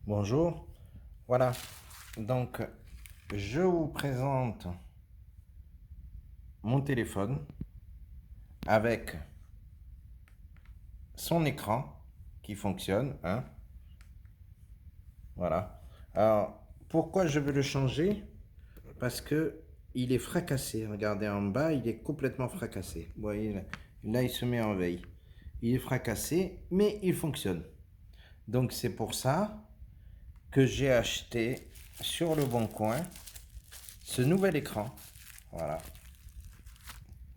Bonjour. Voilà. Donc, je vous présente mon téléphone avec son écran qui fonctionne, hein. Voilà. Alors, pourquoi je veux le changer? Parce que il est fracassé. Regardez en bas, il est complètement fracassé. Vous voyez, là, il se met en veille. Il est fracassé, mais il fonctionne. Donc, c'est pour ça que j'ai acheté sur le Bon Coin ce nouvel écran. Voilà.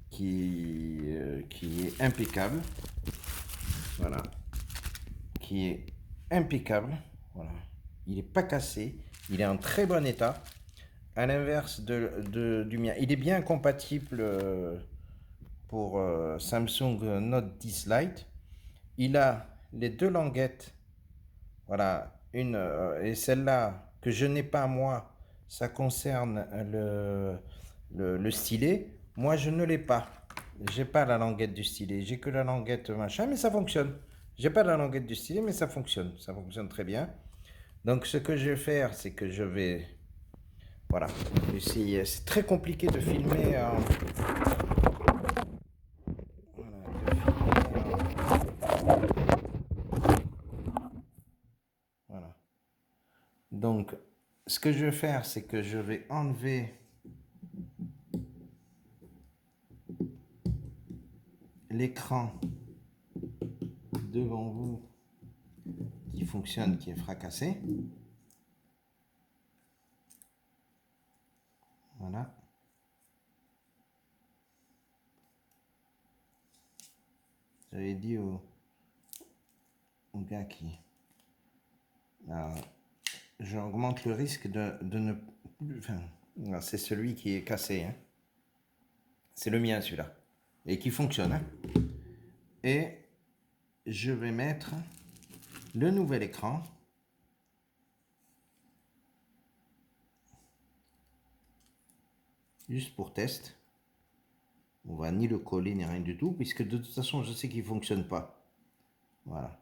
Qui est impeccable. Voilà. Qui est impeccable. Voilà. Il n'est pas cassé. Il est en très bon état. À l'inverse du mien. Il est bien compatible pour Samsung Note 10 Lite. Il a les deux languettes. Voilà. Et celle-là que je n'ai pas moi, ça concerne le stylet. Moi, je ne l'ai pas. J'ai pas la languette du stylet. J'ai que la languette machin, mais ça fonctionne. J'ai pas la languette du stylet, mais ça fonctionne. Ça fonctionne très bien. Donc, ce que je vais faire, c'est que je vais. Voilà. C'est très compliqué de filmer. Voilà, voilà. Donc, ce que je vais faire, c'est que je vais enlever l'écran devant vous qui fonctionne, qui est fracassé. Voilà. J'avais dit au gars qui... Alors, j'augmente le risque de ne plus... Enfin, c'est celui qui est cassé. Hein. C'est le mien, celui-là. Et qui fonctionne. Hein. Et je vais mettre le nouvel écran. Juste pour test. On va ni le coller ni rien du tout, puisque de toute façon, je sais qu'il ne fonctionne pas. Voilà.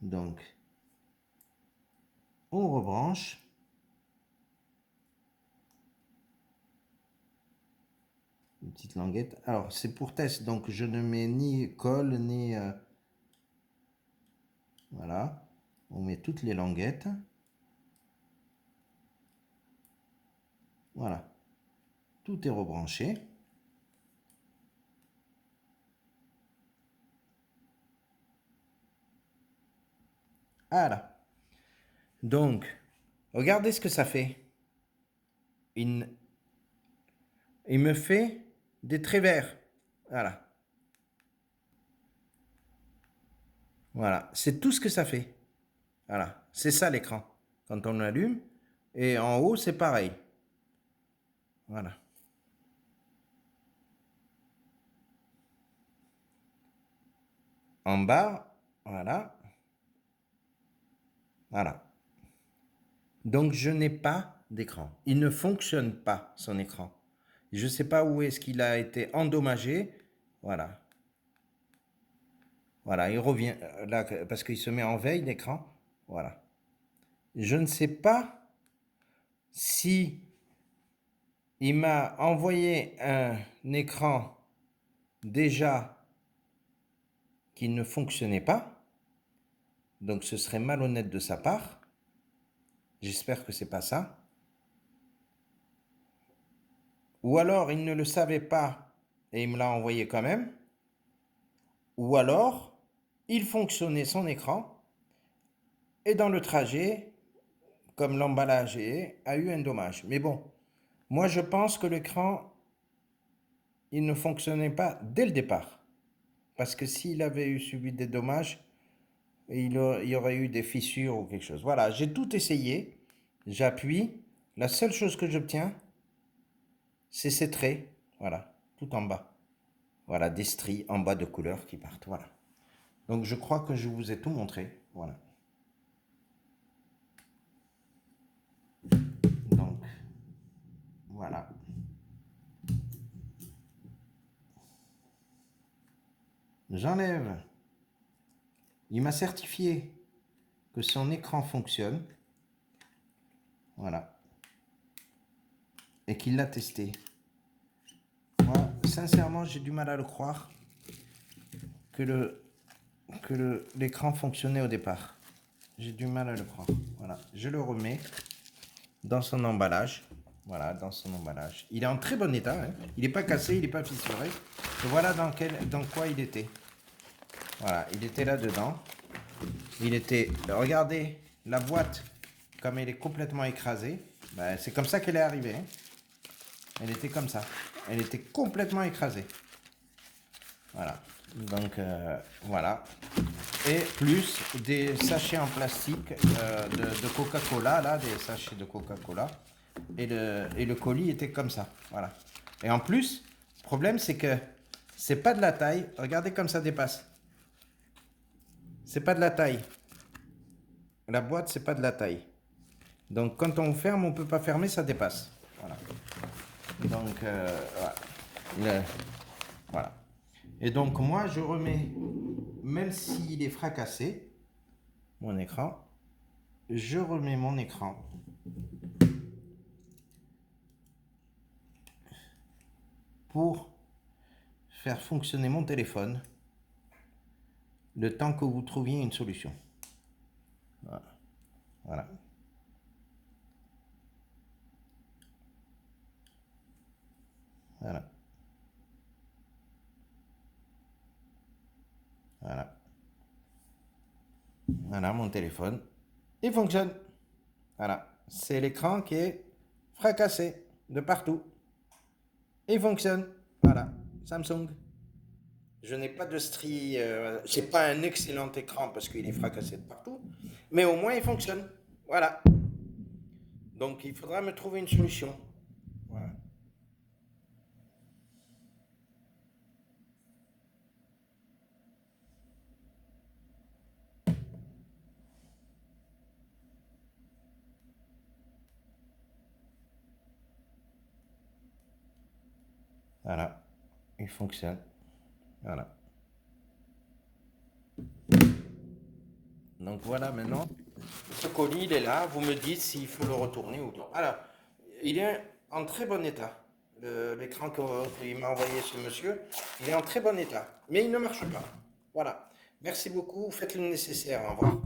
Donc, on rebranche. Une petite languette. Alors, c'est pour test, donc je ne mets ni colle, ni... Voilà. On met toutes les languettes. Voilà. Tout est rebranché. Voilà. Donc, regardez ce que ça fait. Il me fait des traits verts. Voilà. Voilà. C'est tout ce que ça fait. Voilà. C'est ça l'écran. Quand on l'allume. Et en haut, c'est pareil. Voilà. En bas, voilà. Voilà. Donc, je n'ai pas d'écran. Il ne fonctionne pas, son écran. Je ne sais pas où est-ce qu'il a été endommagé. Voilà. Voilà, il revient là parce qu'il se met en veille d'écran. Voilà. Je ne sais pas si il m'a envoyé un écran déjà qui ne fonctionnait pas. Donc ce serait malhonnête de sa part. J'espère que c'est pas ça. Ou alors il ne le savait pas et il me l'a envoyé quand même. Ou alors il fonctionnait son écran et dans le trajet, comme l'emballage a eu un dommage. Mais bon, moi je pense que l'écran, il ne fonctionnait pas dès le départ. Parce que s'il avait eu subi des dommages, il y aurait eu des fissures ou quelque chose. Voilà, j'ai tout essayé. J'appuie. La seule chose que j'obtiens, c'est ces traits. Voilà, tout en bas. Voilà, des stries en bas de couleurs qui partent. Voilà. Donc je crois que je vous ai tout montré. Voilà. Donc, voilà. J'enlève. Il m'a certifié que son écran fonctionne. Voilà. Et qu'il l'a testé. Moi, sincèrement, j'ai du mal à le croire que l'écran fonctionnait au départ. J'ai du mal à le croire. Voilà. Je le remets dans son emballage. Voilà, dans son emballage. Il est en très bon état. Hein. Il n'est pas cassé, il n'est pas fissuré. Et voilà dans quoi il était. Voilà, il était là-dedans. Il était... Regardez la boîte, comme elle est complètement écrasée. Ben, c'est comme ça qu'elle est arrivée. Hein. Elle était comme ça. Elle était complètement écrasée. Voilà. Donc, voilà. Et plus des sachets en plastique de Coca-Cola, là, des sachets de Coca-Cola. Et le colis était comme ça. Voilà. Et en plus, le problème, c'est que c'est pas de la taille. Regardez comme ça dépasse. C'est pas de la taille. La boîte, c'est pas de la taille. Donc, quand on ferme, on peut pas fermer, ça dépasse. Voilà. Donc, voilà. Voilà. Et donc, moi, je remets, même s'il est fracassé, mon écran, je remets mon écran pour faire fonctionner mon téléphone le temps que vous trouviez une solution. Voilà. Voilà. Voilà. Voilà. Voilà mon téléphone. Il fonctionne. Voilà. C'est l'écran qui est fracassé de partout. Il fonctionne. Voilà. Samsung. Je n'ai pas de strie. C'est pas un excellent écran parce qu'il est fracassé de partout. Mais au moins il fonctionne. Voilà. Donc il faudra me trouver une solution. Voilà. Voilà. Il fonctionne. Voilà. Donc voilà maintenant. Ce colis, il est là. Vous me dites s'il faut le retourner ou non. Alors, il est en très bon état. L'écran qu'il m'a envoyé ce monsieur, il est en très bon état. Mais il ne marche pas. Voilà. Merci beaucoup. Faites le nécessaire. Au revoir.